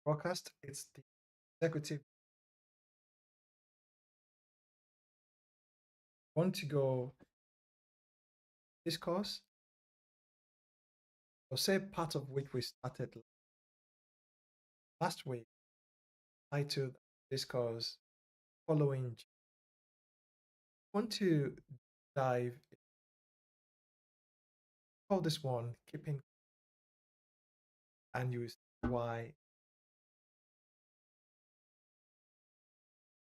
broadcast. It's the executive. Want to go discourse or say part of which we started last week, titled discourse following. Want to dive call this one keeping, and you will see why.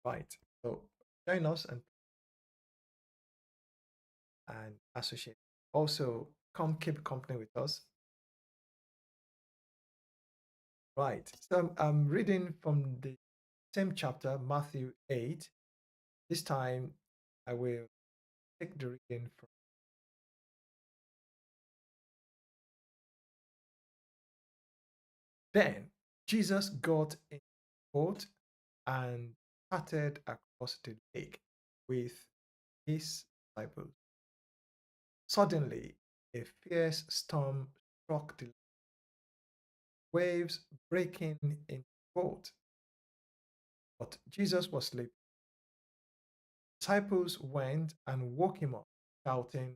Right. So join us and associate. Also, come keep company with us. Right. So I'm reading from the same chapter, Matthew 8. This time I will take the reading from. Then Jesus got in the boat and started across the lake with his disciples. Suddenly, a fierce storm struck the waves breaking in the boat, but Jesus was asleep. Disciples went and woke him up, shouting,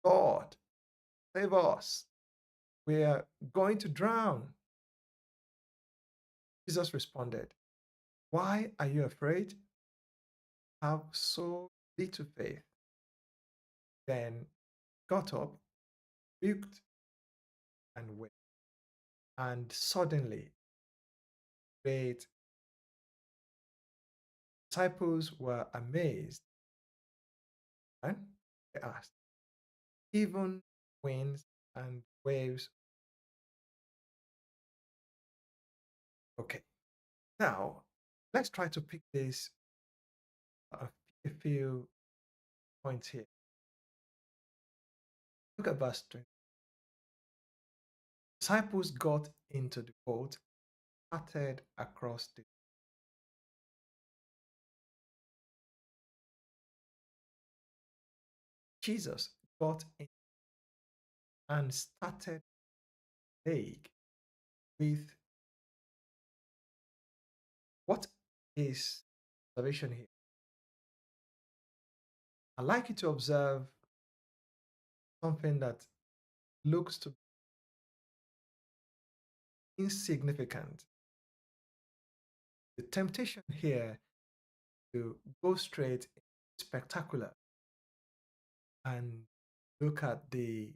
Lord, save us. We are going to drown. Jesus responded, Why are you afraid? Have so little faith. Then got up, rebuked, and went. And suddenly, great disciples were amazed. And they asked, Even winds and waves. Okay, now let's try to pick this a few points here. Look at verse 20. Disciples got into the boat, started across the. Jesus got in and started the lake with what is observation here? I'd like you to observe something that looks to be insignificant. The temptation here to go straight spectacular and look at the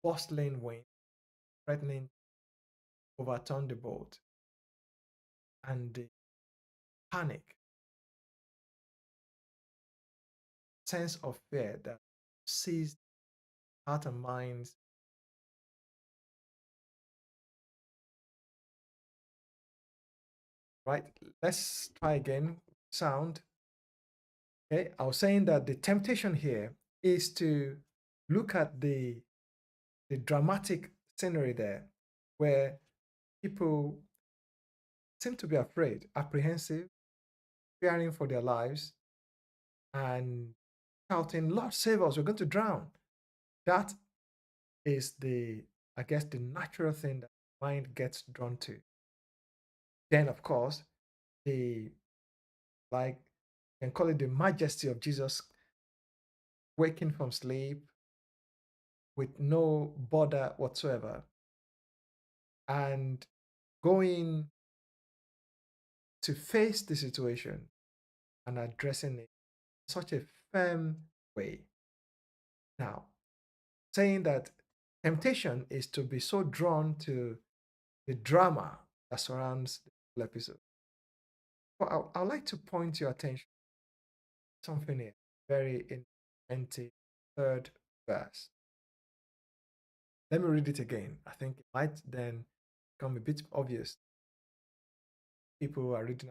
bustling wind threatening to overturn the boat and the panic, sense of fear that seized heart and minds. Right, let's try again. Sound. Okay, I was saying that the temptation here is to look at the dramatic scenery there where people seem to be afraid, apprehensive, fearing for their lives, and shouting, Lord, save us, we're going to drown. That is I guess, the natural thing that the mind gets drawn to. Then, of course, the, like, you can call it the majesty of Jesus waking from sleep with no bother whatsoever and going to face the situation and addressing it in such a firm way. Now, saying that temptation is to be so drawn to the drama that surrounds the whole episode. But I'd like to point your attention to something here, very in 23rd verse. Let me read it again. I think it might then become a bit obvious. People who are reading.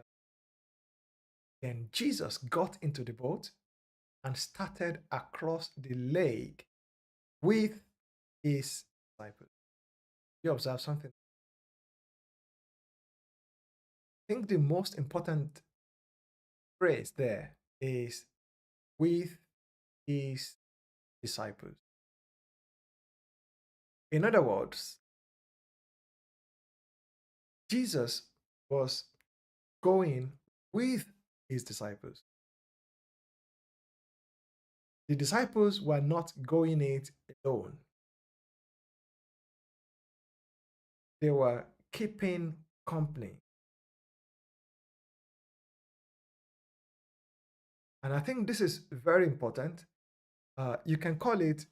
Then Jesus got into the boat and started across the lake with his disciples. You observe something. I think the most important phrase there is with his disciples. In other words, Jesus was going with his disciples. The disciples were not going it alone, they were keeping company. And I think this is very important. You can call it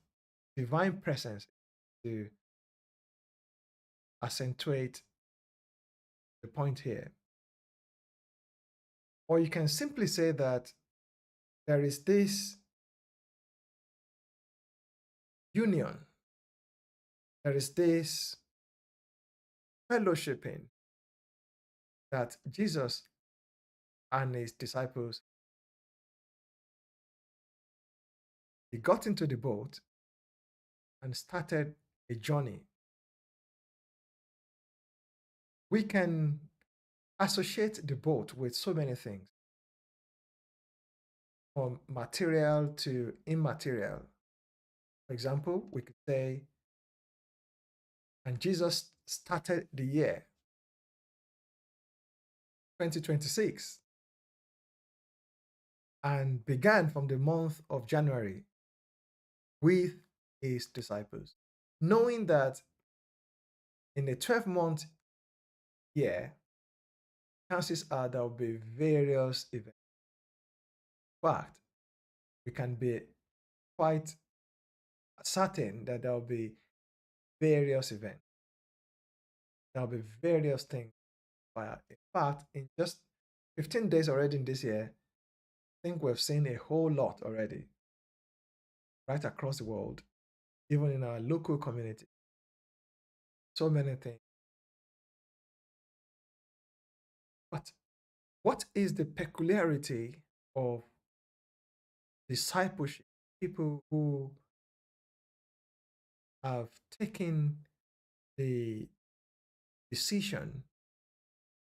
divine presence to accentuate the point here. Or you can simply say that there is this union, there is this fellowshipping that Jesus and his disciples, he got into the boat and started a journey. We can associate the boat with so many things, from material to immaterial. For example, we could say, and Jesus started the year 2026 and began from the month of January with his disciples, knowing that in a 12-month year, chances are there will be various events. In fact, we can be quite certain that there will be various events. There will be various things. In fact, in just 15 days already in this year, I think we've seen a whole lot already, right across the world, even in our local community. So many things. But what is the peculiarity of discipleship? People who have taken the decision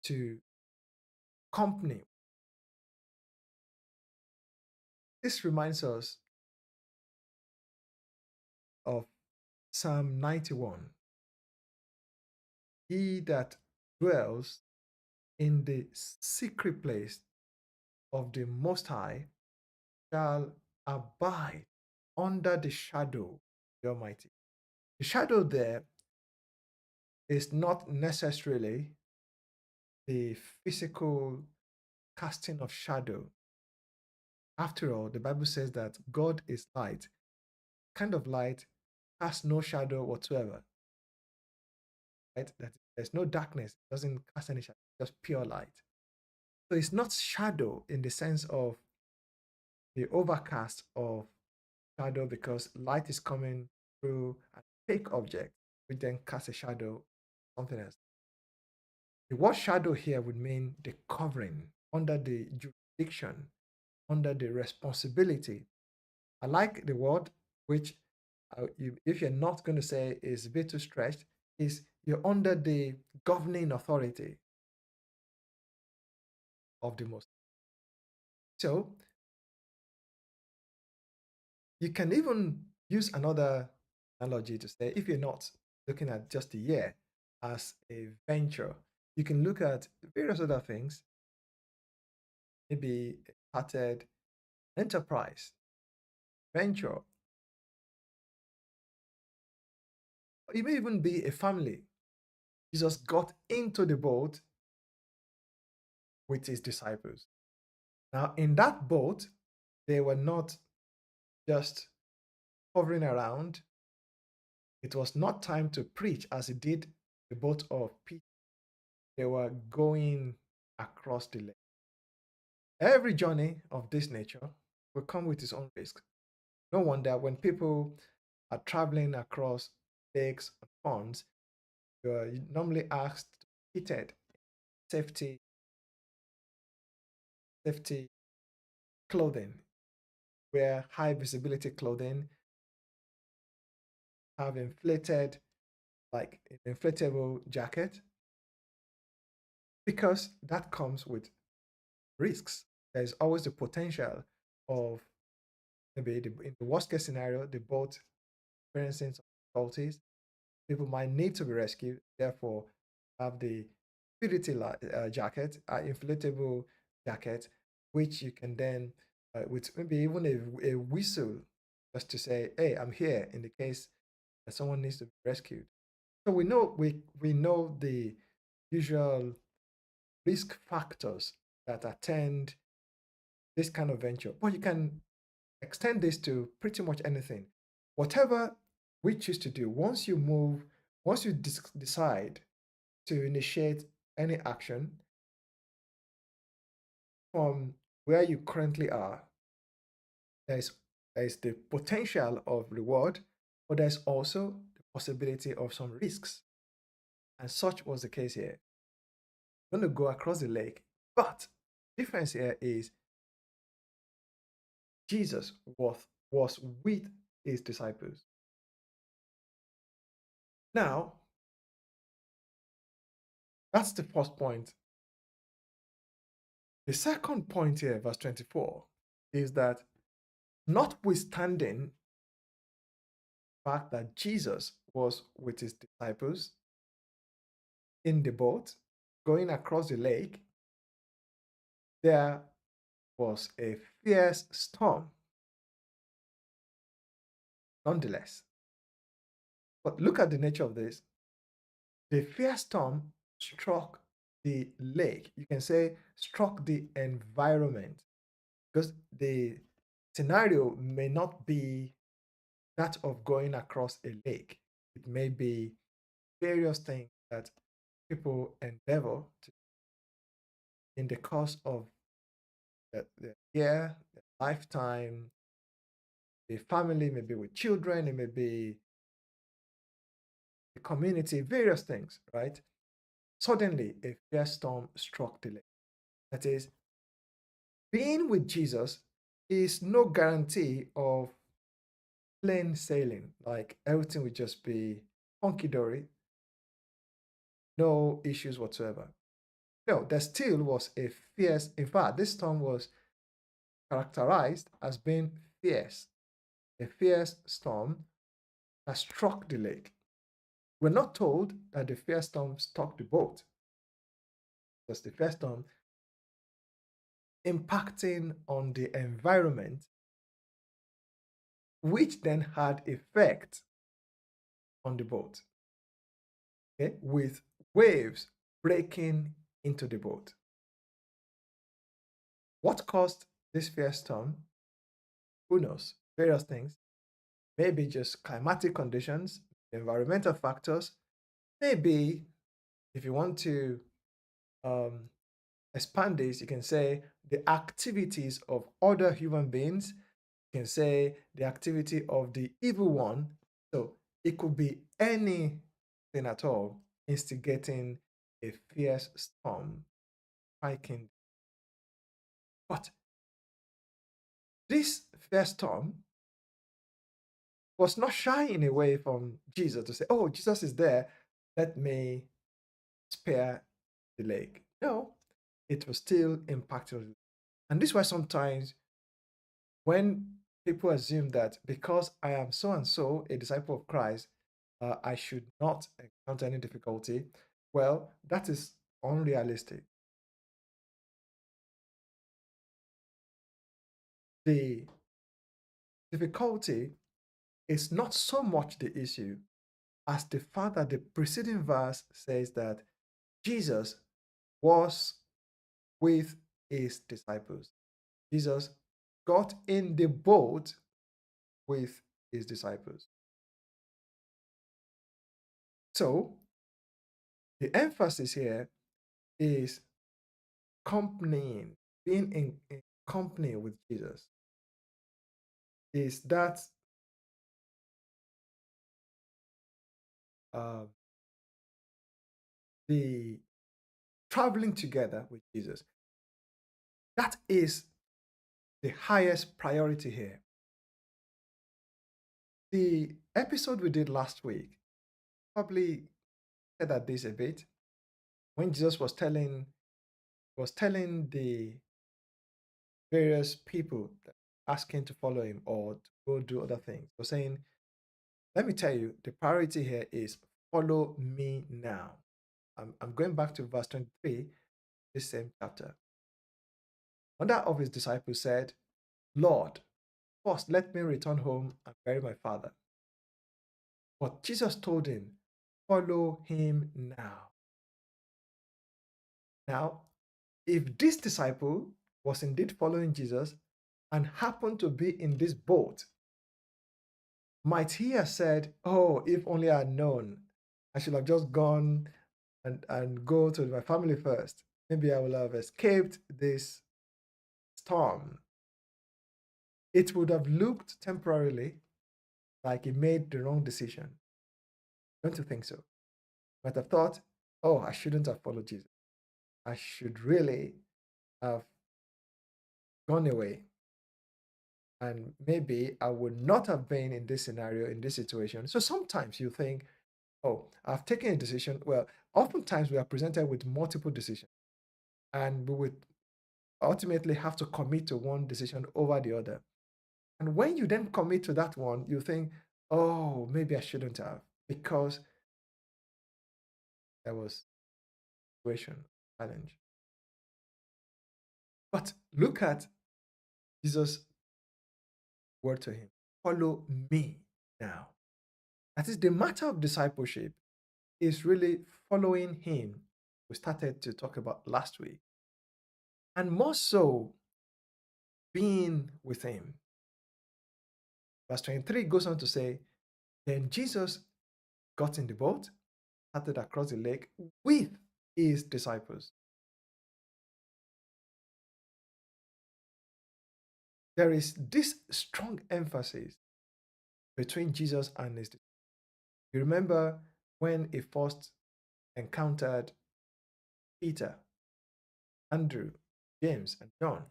to accompany. This reminds us of Psalm 91. He that dwells in the secret place of the Most High shall abide under the shadow of the Almighty. The shadow there is not necessarily the physical casting of shadow. After all, the Bible says that God is light. Kind of light has no shadow whatsoever. Right? That there's no darkness, it doesn't cast any shadow, just pure light. So it's not shadow in the sense of the overcast of shadow, because light is coming through a fake object, which then casts a shadow, something else. The word shadow here would mean the covering, under the jurisdiction, under the responsibility. I like the word, which if you're not going to say is a bit too stretched, is you're under the governing authority of the Most. So you can even use another analogy to say, if you're not looking at just the year as a venture, you can look at various other things, maybe a started enterprise, venture. It may even be a family. Jesus got into the boat with his disciples. Now, in that boat, they were not just hovering around. It was not time to preach as it did the boat of Peter. They were going across the lake. Every journey of this nature will come with its own risk. No wonder when people are traveling across lakes and ponds, you're normally asked to be kitted safety, safety clothing, wear high visibility clothing, have inflated, like an inflatable jacket, because that comes with risks. There's always the potential of maybe in the worst case scenario, the boat experiencing some difficulties. People might need to be rescued, therefore, have the jacket, inflatable jacket, which you can then, with maybe even a whistle, just to say, "Hey, I'm here," in the case that someone needs to be rescued. So we know the usual risk factors that attend this kind of venture, but you can extend this to pretty much anything. Whatever we choose to do, once you decide to initiate any action from where you currently are, there's there's the potential of reward, but there's also the possibility of some risks. And such was the case here. I'm going to go across the lake, but difference here is Jesus was with his disciples. Now, that's the first point. The second point here, verse 24, is that notwithstanding the fact that Jesus was with his disciples in the boat going across the lake, there was a fierce storm nonetheless. But look at the nature of this. The fierce storm struck the lake. You can say struck the environment because the scenario may not be that of going across a lake. It may be various things that people endeavor to in the course of the year, the lifetime. The family may be with children, it may be the community, various things, right? Suddenly, a fierce storm struck the lake. That is, being with Jesus is no guarantee of plain sailing, like everything would just be hunky dory, no issues whatsoever. No, there still was a fierce, in fact, this storm was characterized as being fierce, a fierce storm that struck the lake. We're not told that the fierce storm struck the boat, because the fierce storm impacting on the environment, which then had effect on the boat, okay, with waves breaking into the boat. What caused this fierce storm? Who knows? Various things. Maybe just climatic conditions, environmental factors. Maybe if you want to um, expand this, you can say the activities of other human beings. You can say the activity of the evil one. So it could be anything at all instigating a fierce storm striking. But this fierce storm was not shying away from Jesus to say, "Oh, Jesus is there. Let me spare the lake." No, it was still impacting. And this is why sometimes when people assume that because I am so and so a disciple of Christ, I should not encounter any difficulty, well, that is unrealistic. The difficulty is not so much the issue as the fact that the preceding verse says that Jesus was with his disciples. Jesus got in the boat with his disciples. So the emphasis here is accompanying, being in company with Jesus. Is that uh, the traveling together with Jesus? That is the highest priority here. The episode we did last week probably said at this a bit when Jesus was telling the various people asking to follow him or to go do other things. Was saying, let me tell you, the priority here is follow me now. I'm going back to verse 23, this same chapter. Another of his disciples said, Lord, first let me return home and bury my father. But Jesus told him, follow him now. Now, if this disciple was indeed following Jesus and happened to be in this boat, might he have said, oh, if only I had known, I should have just gone and go to my family first. Maybe I will have escaped this storm. It would have looked temporarily like he made the wrong decision. Don't you think so? Might have thought, oh, I shouldn't have followed Jesus. I should really have gone away. And maybe I would not have been in this scenario, in this situation. So sometimes you think, oh, I've taken a decision. Well, oftentimes we are presented with multiple decisions, and we would ultimately have to commit to one decision over the other. And when you then commit to that one, you think, oh, maybe I shouldn't have, because there was situation, challenge. But look at Jesus' word to him, follow me now. That is, the matter of discipleship is really following him. We started to talk about last week. And more so, being with him. Verse 23 goes on to say, then Jesus got in the boat, started across the lake with his disciples. There is this strong emphasis between Jesus and his disciples. You remember when he first encountered Peter, Andrew, James, and John,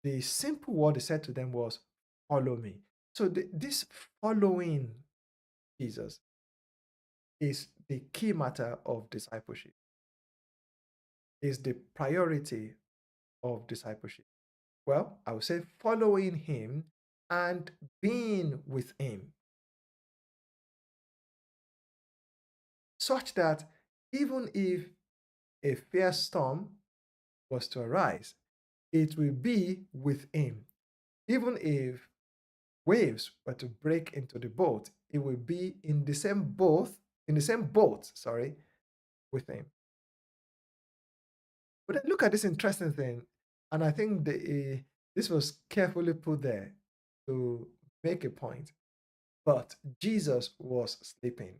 the simple word he said to them was, follow me. So this following Jesus is the key matter of discipleship, is the priority of discipleship. Well, I would say following him and being with him, such that even if a fierce storm was to arise, it will be with him. Even if waves were to break into the boat, it will be in the same boat, sorry, with him. But then look at this interesting thing, and I think this was carefully put there to make a point. But Jesus was sleeping.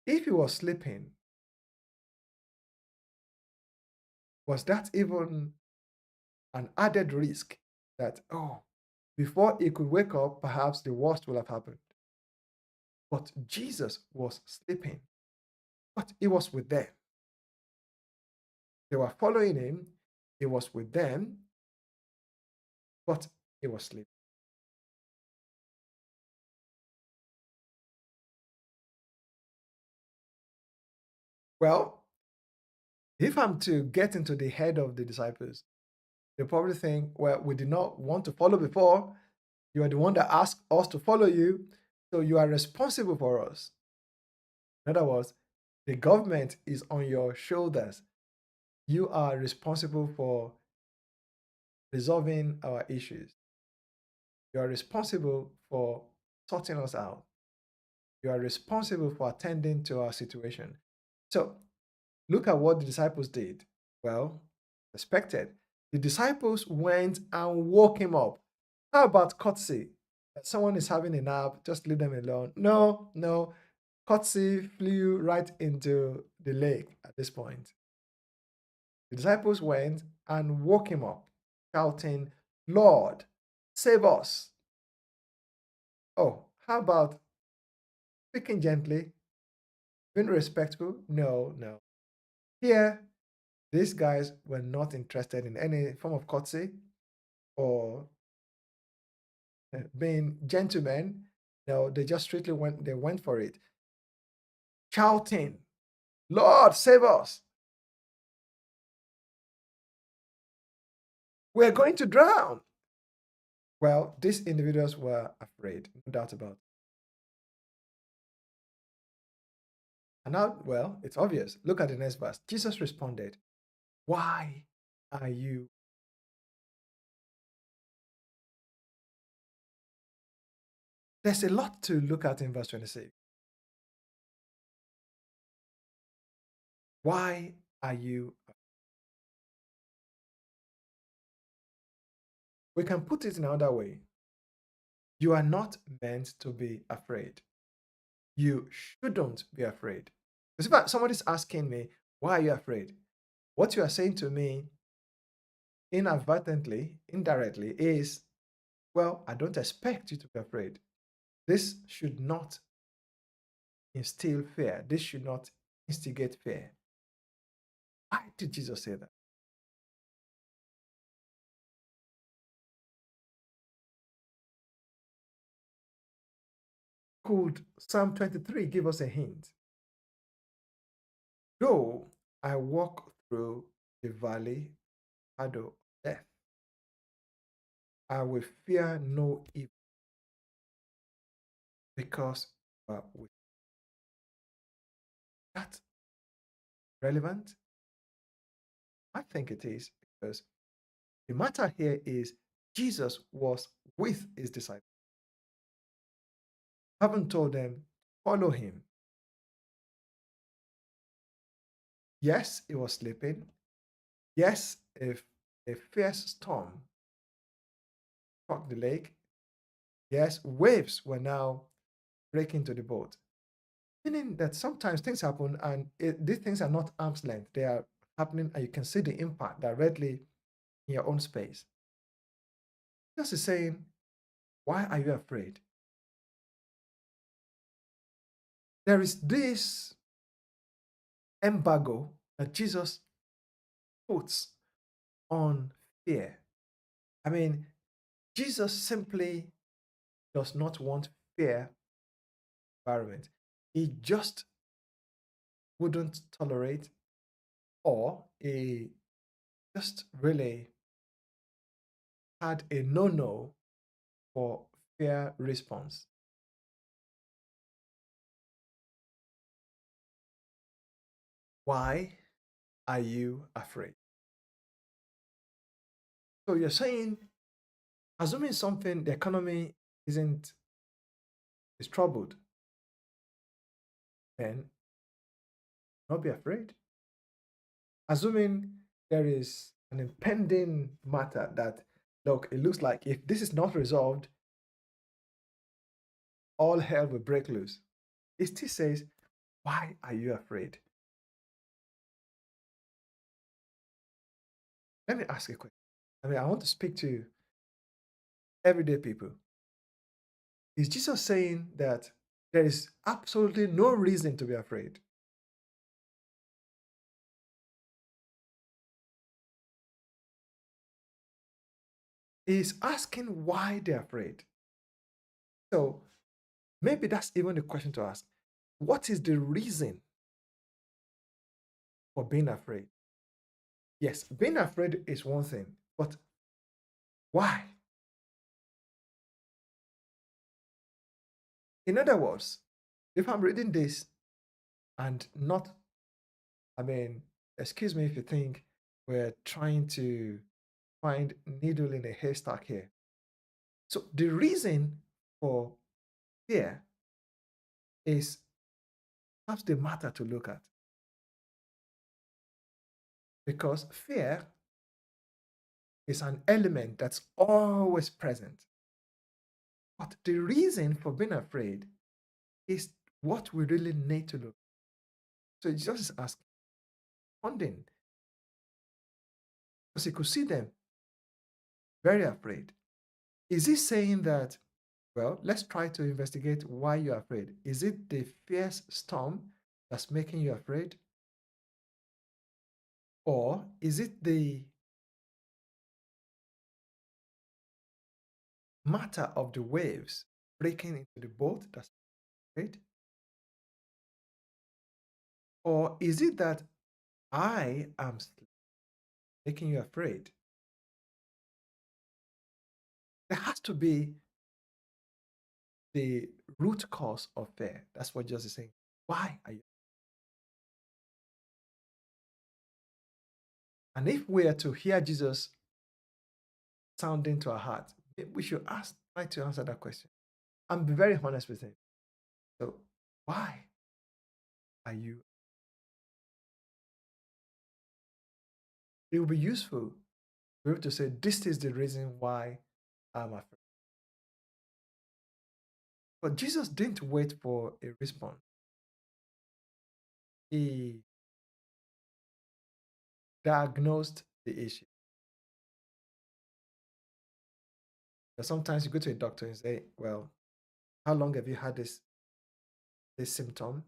If he was sleeping, was that even an added risk that, oh, before he could wake up, perhaps the worst will have happened? But Jesus was sleeping, but he was with them. They were following him, he was with them, but he was sleeping. Well, if I'm to get into the head of the disciples, they probably think, well, we did not want to follow before. You are the one that asked us to follow you, so you are responsible for us. In other words, the government is on your shoulders. You are responsible for resolving our issues. You are responsible for sorting us out. You are responsible for attending to our situation. So look at what the disciples did. Well, expected. The disciples went and woke him up. How about courtesy? Someone is having a nap, just leave them alone. No, no. Courtesy flew right into the lake at this point. The disciples went and woke him up, shouting, Lord, save us. Oh, how about speaking gently, being respectful? No, no. Here, these guys were not interested in any form of courtesy or being gentlemen. No, they just strictly went for it. Shouting, Lord, save us. We're going to drown. Well, these individuals were afraid, no doubt about it. And now, well, it's obvious. Look at the next verse. Jesus responded, why are you? There's a lot to look at in verse 26. Why are you? We can put it in another way. You are not meant to be afraid. You shouldn't be afraid. Because if somebody's asking me, why are you afraid? What you are saying to me inadvertently, indirectly, is, well, I don't expect you to be afraid. This should not instill fear. This should not instigate fear. Why did Jesus say that? Could Psalm 23 give us a hint? Though I walk through the valley shadow of death, I will fear no evil because you are with that relevant? I think it is because the matter here is Jesus was with his disciples. Haven't told them, follow him. Yes, he was sleeping. Yes, if a fierce storm struck the lake, yes, waves were now breaking to the boat. Meaning that sometimes things happen and these things are not arm's length. They are happening and you can see the impact directly in your own space. Jesus is saying, why are you afraid? There is this embargo that Jesus puts on fear. I mean, Jesus simply does not want fear environment. He just wouldn't tolerate, or he just really had a no for fear response. Why are you afraid? So you're saying, assuming something, the economy isn't is troubled, then not be afraid. Assuming there is an impending matter that, look, it looks like if this is not resolved, all hell will break loose. It still says, why are you afraid? Let me ask a question. I want to speak to everyday people. Is Jesus saying that there is absolutely no reason to be afraid? He's asking why they're afraid. So maybe that's even the question to ask. What is the reason for being afraid? Yes, being afraid is one thing, but why? In other words, if I'm reading this and not, I mean, excuse me if you think we're trying to find needle in a haystack here. So the reason for fear is perhaps the matter to look at because fear is an element that's always present. But the reason for being afraid is what we really need to look. So Jesus is asking, funding, because he could see them very afraid. Is he saying that, well, let's try to investigate why you're afraid? Is it the fierce storm that's making you afraid? Or is it the matter of the waves breaking into the boat that's afraid? Or is it that I am making you afraid? There has to be the root cause of fear. That's what Jesus is saying. Why are you? And if we are to hear Jesus sound into our heart, we should try to answer that question and be very honest with him. So, why are you? It will be useful to be able to say, this is the reason why I'm afraid. But Jesus didn't wait for a response. He diagnosed the issue. But sometimes you go to a doctor and say, well, how long have you had this symptom?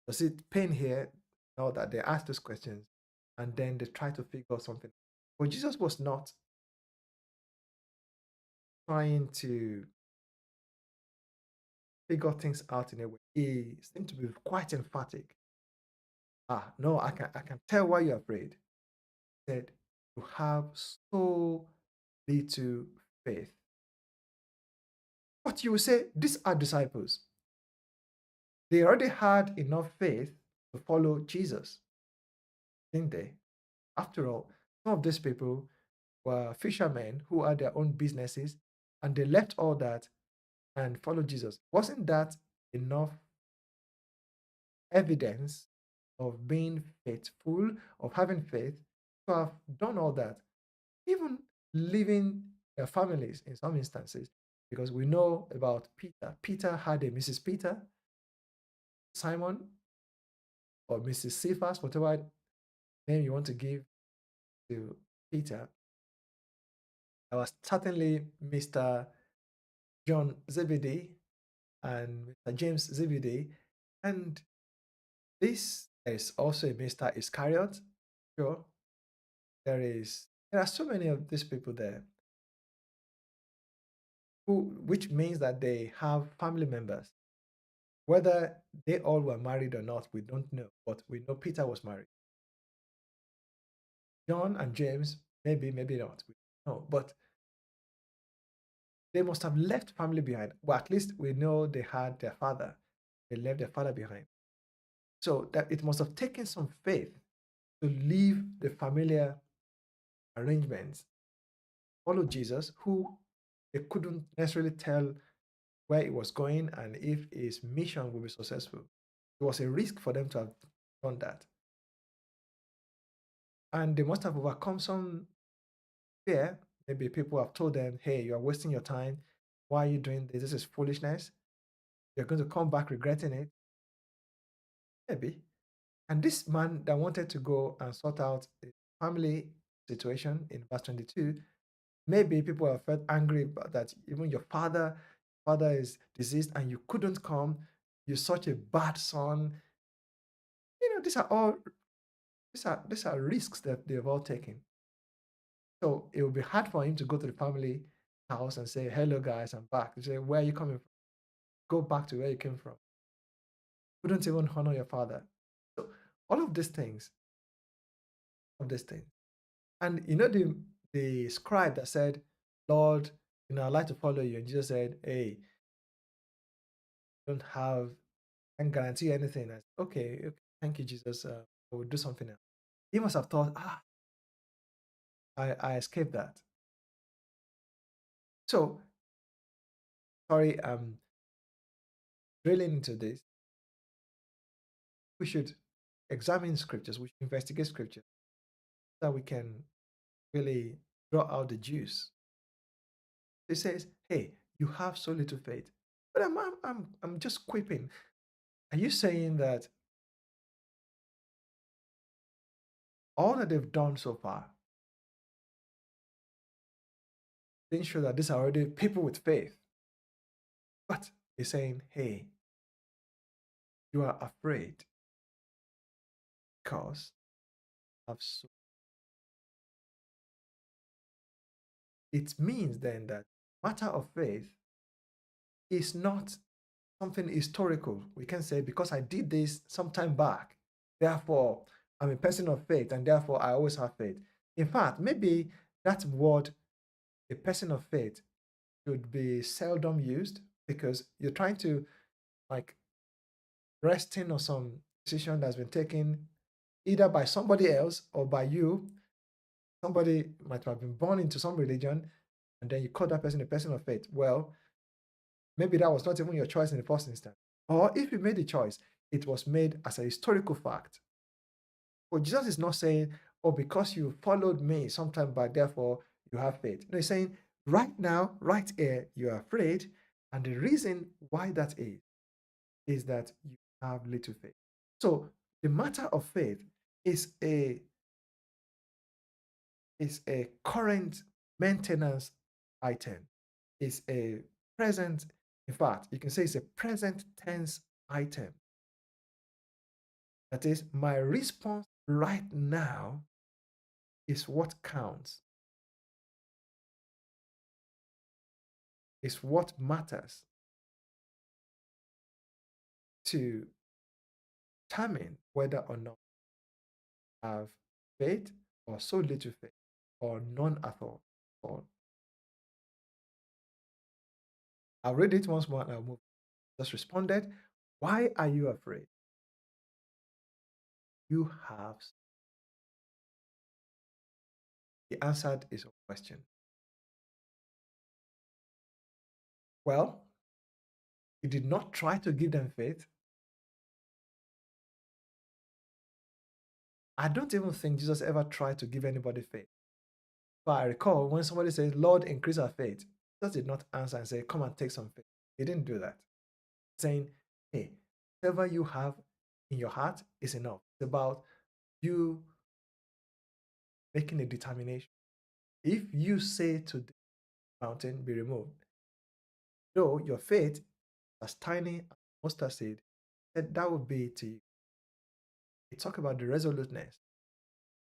Does it pain here? Now that they ask those questions and then they try to figure out something. But Jesus was not trying to figure things out in a way. He seemed to be quite emphatic. Ah, no, I can tell why you're afraid. He said, you have so little faith. But you will say, these are disciples. They already had enough faith to follow Jesus, didn't they? After all, some of these people were fishermen who had their own businesses and they left all that and followed Jesus. Wasn't that enough evidence of being faithful, of having faith, to have done all that? Even leaving their families in some instances, because we know about Peter. Peter had a Mrs. Peter, Simon, or Mrs. Cephas, whatever name you want to give to Peter. I was certainly Mr. John Zebedee and Mr. James Zebedee. And this is also a Mr. Iscariot. Sure. There are so many of these people there which means that they have family members. Whether they all were married or not, we don't know. But we know Peter was married. John and James, maybe not. We don't know. But they must have left family behind. Well, at least we know they had their father. They left their father behind. So that it must have taken some faith to leave the familiar arrangements, follow Jesus, who they couldn't necessarily tell where he was going and if his mission would be successful. It was a risk for them to have done that. And they must have overcome some fear. Maybe people have told them, hey, you are wasting your time. Why are you doing this? This is foolishness. You're going to come back regretting it. Maybe. And this man that wanted to go and sort out a family situation in verse 22, maybe people have felt angry about that. Even your father is diseased and you couldn't come. You're such a bad son. These are risks that they've all taken. So it would be hard for him to go to the family house and say, hello guys, I'm back. They say, where are you coming from? Go back to where you came from. Couldn't even honor your father. So all of these things. And the scribe that said, Lord, I'd like to follow you. And Jesus said, hey, don't have, can guarantee anything. I said, okay, thank you, Jesus. I will do something else. He must have thought, I escaped that. So, sorry, I'm drilling into this. We should examine scriptures, we should investigate scripture so that we can really draw out the juice. It says, hey, you have so little faith. But I'm just quipping. Are you saying that all that they've done so far didn't show that these are already people with faith? But he's saying, hey, you are afraid because of so. It means then that matter of faith is not something historical. We can say, because I did this some time back, therefore I'm a person of faith, and therefore I always have faith. In fact, maybe that word, a person of faith, should be seldom used because you're trying to like resting on some decision that's been taken either by somebody else or by you. Somebody might have been born into some religion, and then you call that person a person of faith. Well, maybe that was not even your choice in the first instance. Or if you made the choice, it was made as a historical fact. But Jesus is not saying, oh, because you followed me sometime back, therefore you have faith. No, he's saying, right now, right here, you're afraid. And the reason why that is that you have little faith. So the matter of faith is a current maintenance item. It's a present, in fact, you can say it's a present tense item. That is, my response right now is what counts, is what matters to determine whether or not I have faith or so little faith or none at all. Or I'll read it once more and I'll move. Just responded, why are you afraid? You have. He answered his own question. Well, he did not try to give them faith. I don't even think Jesus ever tried to give anybody faith. But I recall when somebody says, Lord, increase our faith, Jesus did not answer and say, come and take some faith. He didn't do that. Saying, hey, whatever you have in your heart is enough. It's about you making a determination. If you say to the mountain, be removed, though your faith as tiny as mustard seed, that would be to you. He talked about the resoluteness.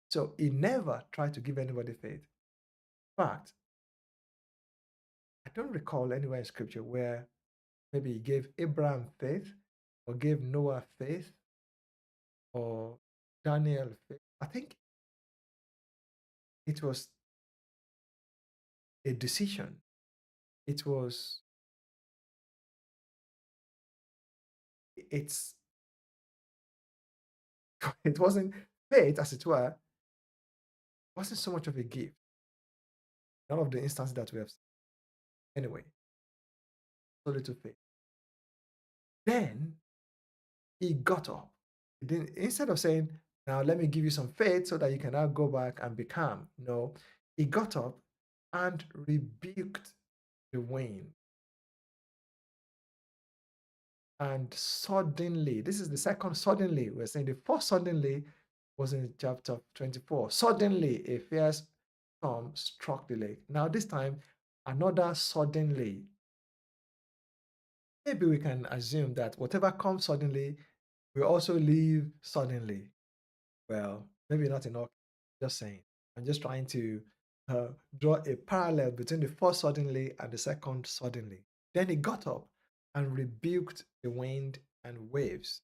So he never tried to give anybody faith. In fact, I don't recall anywhere in scripture where maybe he gave Abraham faith or gave Noah faith or Daniel faith. I think it was a decision. It was it's it wasn't faith as it were, wasn't so much of a gift. None of the instances that we have seen. Anyway, so little faith. Then he got up. He didn't, instead of saying, now let me give you some faith so that you can now go back and be calm. No, he got up and rebuked the wind. And suddenly, this is the second suddenly. We're saying the first suddenly was in chapter 24. Suddenly, a fierce storm struck the lake. Now, this time, another suddenly. Maybe we can assume that whatever comes suddenly will also leave suddenly. Well, maybe not enough. Just saying. I'm just trying to uh, draw a parallel between the first suddenly and the second suddenly. Then he got up and rebuked the wind and waves.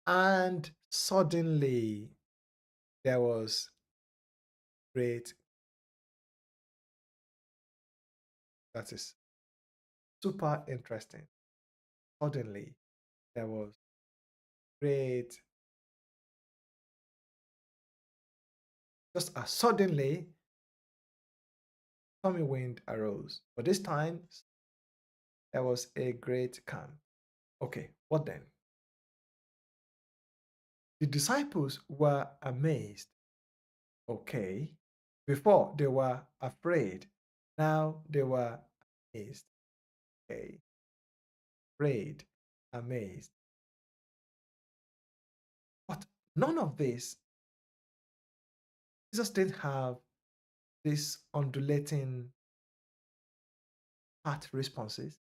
And suddenly there was great, that is super interesting. Suddenly there was great, just as suddenly stormy wind arose. But this time there was a great calm. Okay, what then? The disciples were amazed. Okay. Before they were afraid. Now they were amazed. Okay. Afraid, amazed. But none of this, Jesus didn't have this undulating heart responses.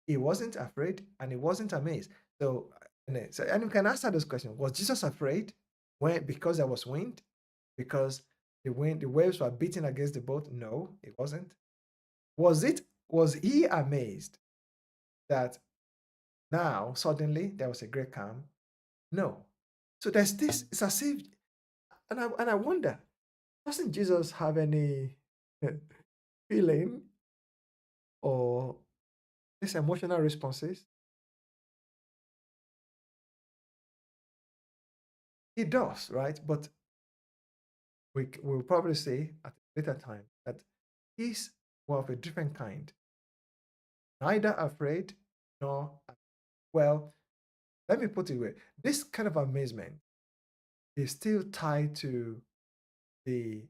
He wasn't afraid and he wasn't amazed. And you can answer this question: was Jesus afraid when because there was wind? Because the waves were beating against the boat? No, it wasn't. Was he amazed that now suddenly there was a great calm? No. So there's this, it's as if, and I wonder, doesn't Jesus have any feeling or these emotional responses? He does, right? But We'll probably say at a later time that these were of a different kind, neither afraid nor, well, let me put it away. This kind of amazement is still tied to the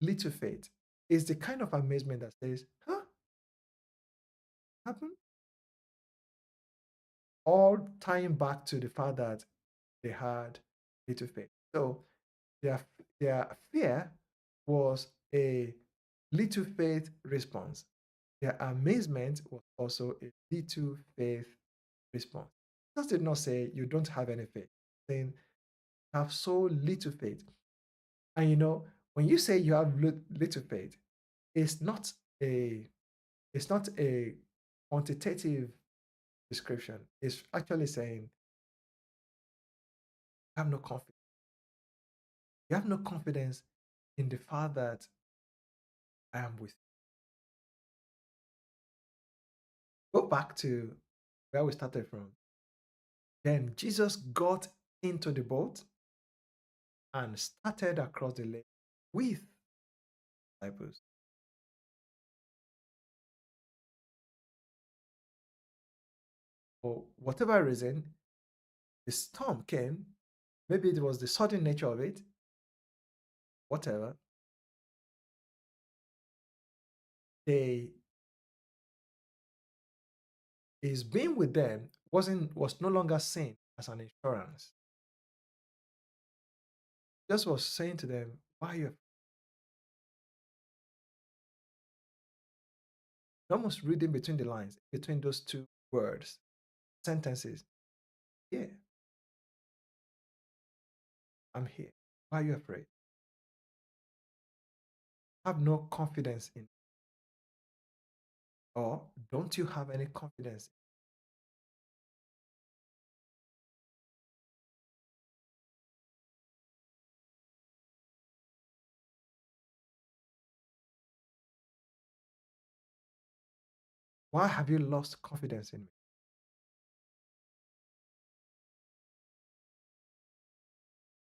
little faith. Is the kind of amazement that says, huh, happened? All tying back to the fact that they had little faith. So their, their fear was a little faith response. Their amazement was also a little faith response. Just did not say you don't have any faith, saying you have so little faith. And when you say you have little faith, it's not a it's not a quantitative description. It's actually saying you have no confidence. You have no confidence in the fact that I am with you. Go back to where we started from. Then Jesus got into the boat and started across the lake with disciples. For whatever reason, the storm came. Maybe it was the sudden nature of it, whatever. They His being with them was no longer seen as an insurance. Just was saying to them, why are you almost reading between the lines, between those two words, sentences. Yeah, I'm here. Why are you afraid? Have no confidence in, or don't you have any confidence? Why have you lost confidence in me?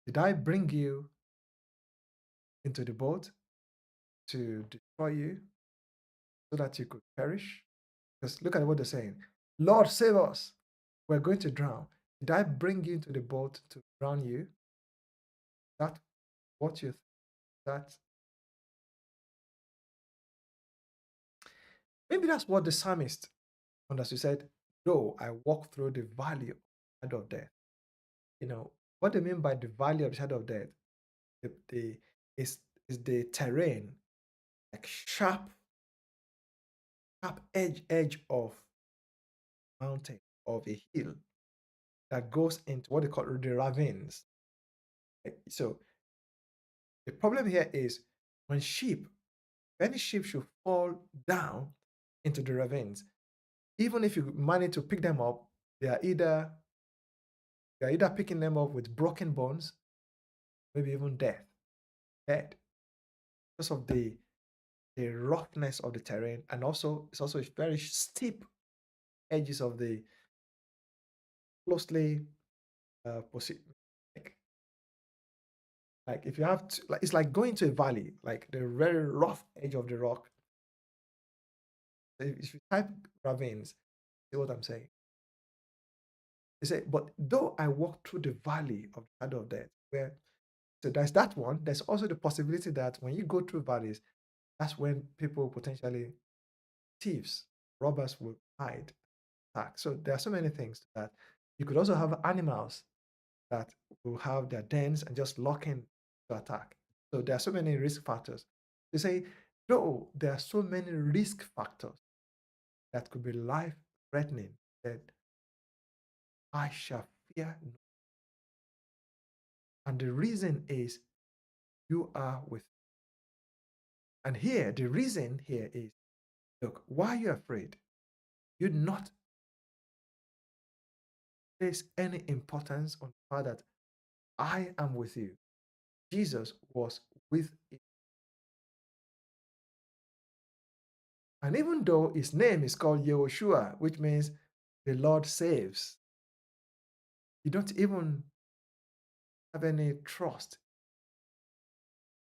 Did I bring you into the boat to destroy you so that you could perish? Because look at what they're saying. Lord, save us. We're going to drown. Did I bring you into the boat to drown you? That what you that maybe that's what the psalmist understood. Said, though I walk through the valley of the shadow of death. What they mean by the valley of the shadow of death, the is the terrain, like sharp edge of mountain, of a hill that goes into what they call the ravines. So the problem here is when any sheep should fall down into the ravines, even if you manage to pick them up, they are either picking them up with broken bones, maybe even dead, because of the roughness of the terrain, and also it's also very steep edges of the closely like, if you have to, like, it's like going to a valley, like the very rough edge of the rock. If you type ravines, see what I'm saying. They say, but though I walk through the valley of the shadow of death, where so there's that one. There's also the possibility that when you go through valleys, that's when people potentially thieves, robbers will hide, attack. So there are so many things to that. You could also have animals that will have their dens and just lock in to attack. So there are so many risk factors. They say, though there are so many risk factors that could be life threatening, that I shall fear no. And the reason is you are with me. And here, the reason here is, look, why are you afraid? You not place any importance on the fact that I am with you. Jesus was with you. And even though his name is called Yehoshua, which means the Lord saves, you don't even have any trust.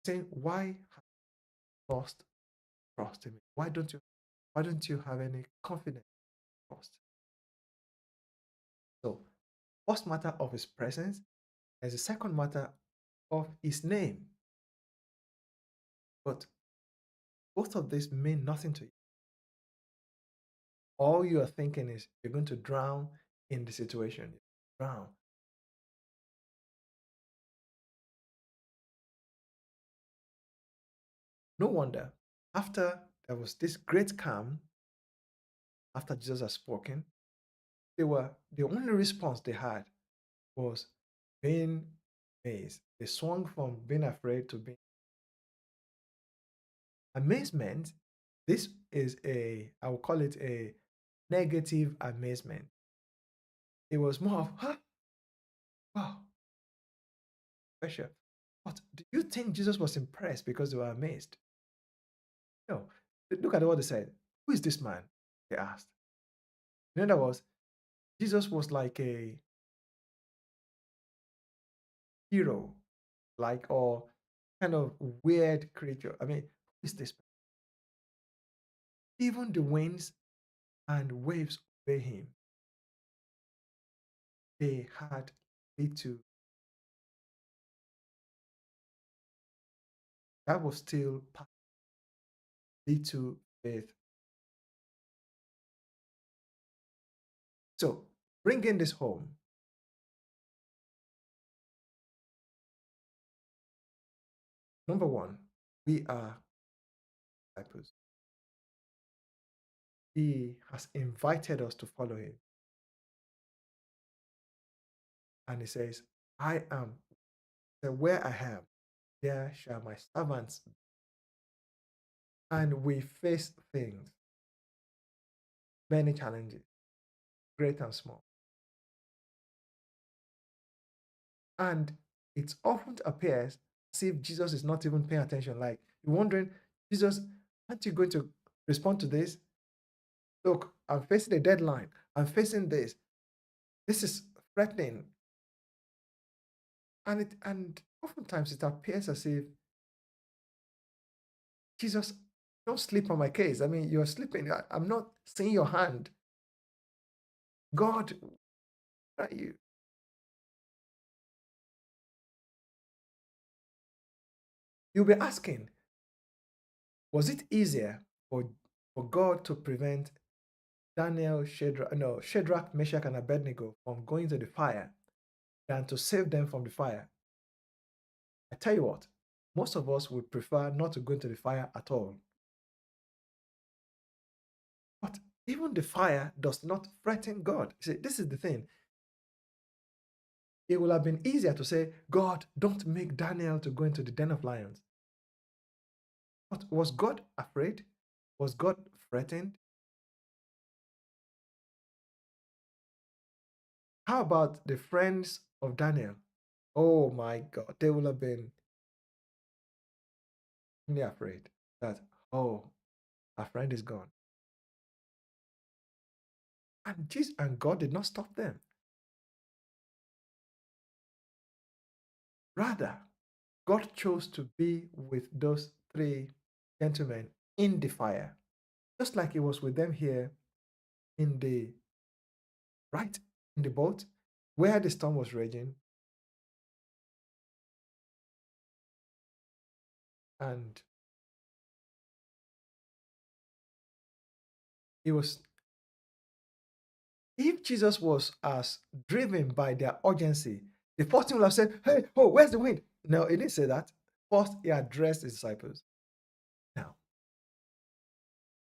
saying, why have you lost trust in me? Why don't you have any confidence in trust? So first matter of his presence, there's a second matter of his name. But both of these mean nothing to you. All you are thinking is you're going to drown in the situation. Drown. No wonder after there was this great calm, after Jesus had spoken, the only response they had was being amazed. They swung from being afraid to being amazement. This is I will call it a negative amazement. It was more of, huh, wow, special. But do you think Jesus was impressed because they were amazed? No. Look at what they said. Who is this man? They asked. In other words, Jesus was like a hero, like, or kind of weird creature. I mean, who is this man? Even the winds and waves obey him. They had little, that was still little faith. So, bringing this home, number one, we are disciples. He has invited us to follow him. And he says, I am, so where I am, there shall my servants be. And we face things, many challenges, great and small. And it often appears as if Jesus is not even paying attention. Like you're wondering, Jesus, aren't you going to respond to this? Look, I'm facing a deadline. I'm facing this. This is threatening. And oftentimes it appears as if Jesus, don't sleep on my case. I mean, you're sleeping. I'm not seeing your hand. God, where are you? You'll be asking, was it easier for God to prevent Daniel, Shadrach, Meshach, and Abednego from going to the fire than to save them from the fire? I tell you what, most of us would prefer not to go into the fire at all. But even the fire does not threaten God. See, this is the thing. It would have been easier to say, God, don't make Daniel to go into the den of lions. But was God afraid? Was God threatened? How about the friends of Daniel? Oh my God, they will have been really afraid that, oh, our friend is gone. And Jesus and God did not stop them. Rather, God chose to be with those three gentlemen in the fire, just like He was with them here in the right in the boat where the storm was raging, and it was. If Jesus was as driven by their urgency, the first thing would have said, "Hey, oh, where's the wind?" No, He didn't say that. First, He addressed His disciples. Now,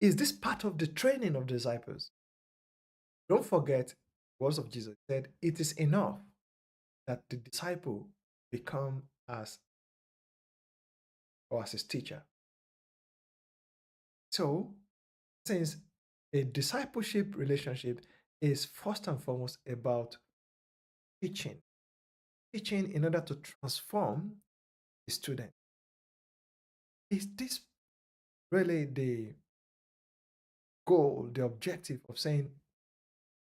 is this part of the training of the disciples? Don't forget, the words of Jesus said, "It is enough that the disciple become as or as his teacher." So, since a discipleship relationship is first and foremost about teaching, teaching in order to transform the student, is this really the goal, the objective of saying,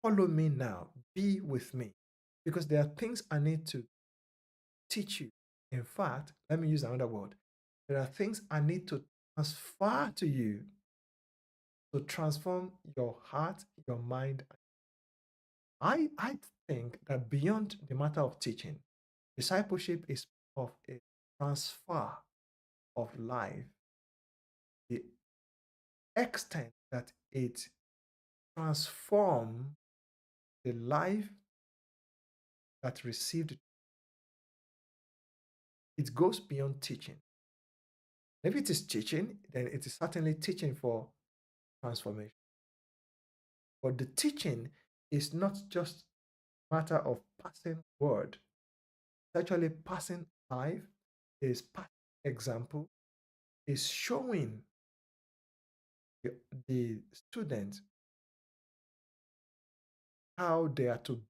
follow me now, be with me? Because there are things I need to teach you. In fact, let me use another word. There are things I need to transfer to you to transform your heart, your mind. I think that beyond the matter of teaching, discipleship is of a transfer of life, the extent that it transforms the life that received it. It goes beyond teaching. If it is teaching, then it is certainly teaching for transformation. But the teaching is not just matter of passing word. It's actually passing life, is passing example, is showing the, the student how they are to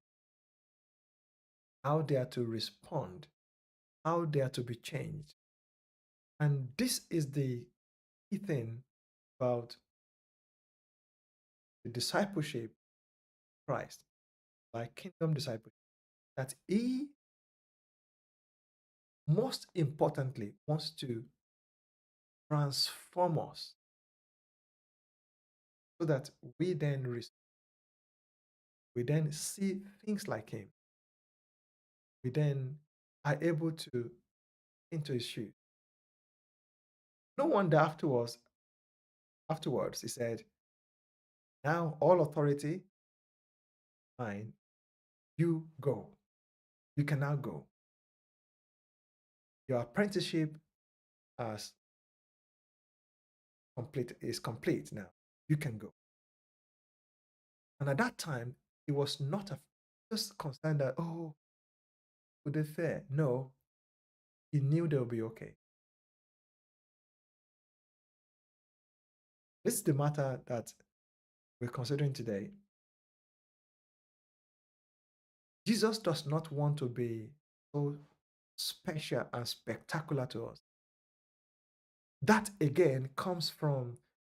how they are to respond, how they are to be changed. And this is the key thing about the discipleship of Christ, like kingdom discipleship, that he most importantly wants to transform us so that we then see things like him. We then are able to into his shoes. No wonder afterwards he said, now all authority mine, you go. You can now go. Your apprenticeship as complete now. You can go. And at that time, he was not just concerned that, oh, would they fair? No, he knew they'll be okay. This is the matter that we're considering today. Jesus does not want to be so special and spectacular to us. That again comes from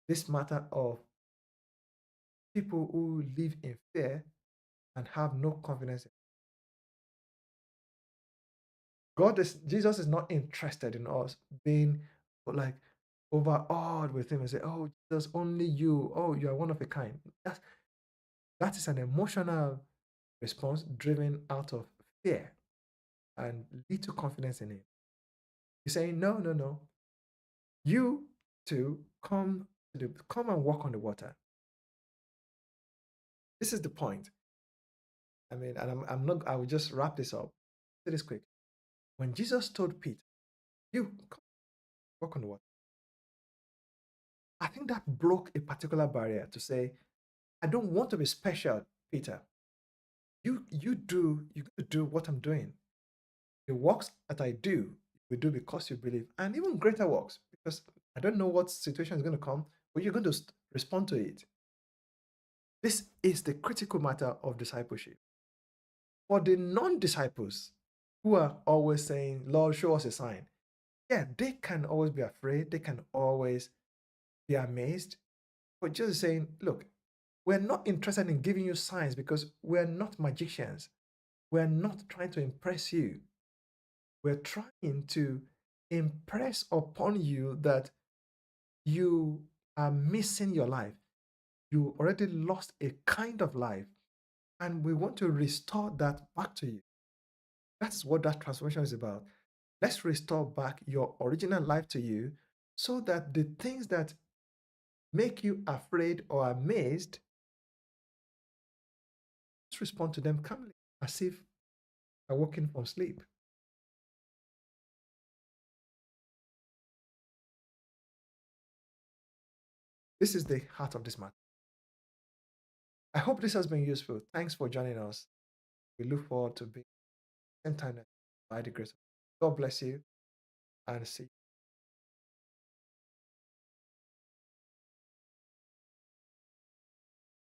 this matter of people who live in fear and have no confidence. Jesus is not interested in us being like overawed with him and say, oh, Jesus, only you. Oh, you are one of a kind. That is an emotional response driven out of fear and little confidence in him. He's saying, no, no, no. You too come and walk on the water. This is the point. I mean, and I'm not, I will just wrap this up. Say this quick. When Jesus told Peter, you come walk on the water, I think that broke a particular barrier to say, I don't want to be special, Peter. You do what I'm doing. The works that I do, you do because you believe, and even greater works, because I don't know what situation is going to come, but you're going to respond to it. This is the critical matter of discipleship. For the non-disciples who are always saying, Lord, show us a sign. Yeah, they can always be afraid. They can always be amazed. But just saying, look, we're not interested in giving you signs because we're not magicians. We're not trying to impress you. We're trying to impress upon you that you are missing your life. You already lost a kind of life, and we want to restore that back to you. That's what that transformation is about. Let's restore back your original life to you so that the things that make you afraid or amazed, just respond to them calmly, as if you're waking from sleep. This is the heart of this matter. I hope this has been useful. Thanks for joining us. We look forward to being same time by the grace of God. God bless you and see you.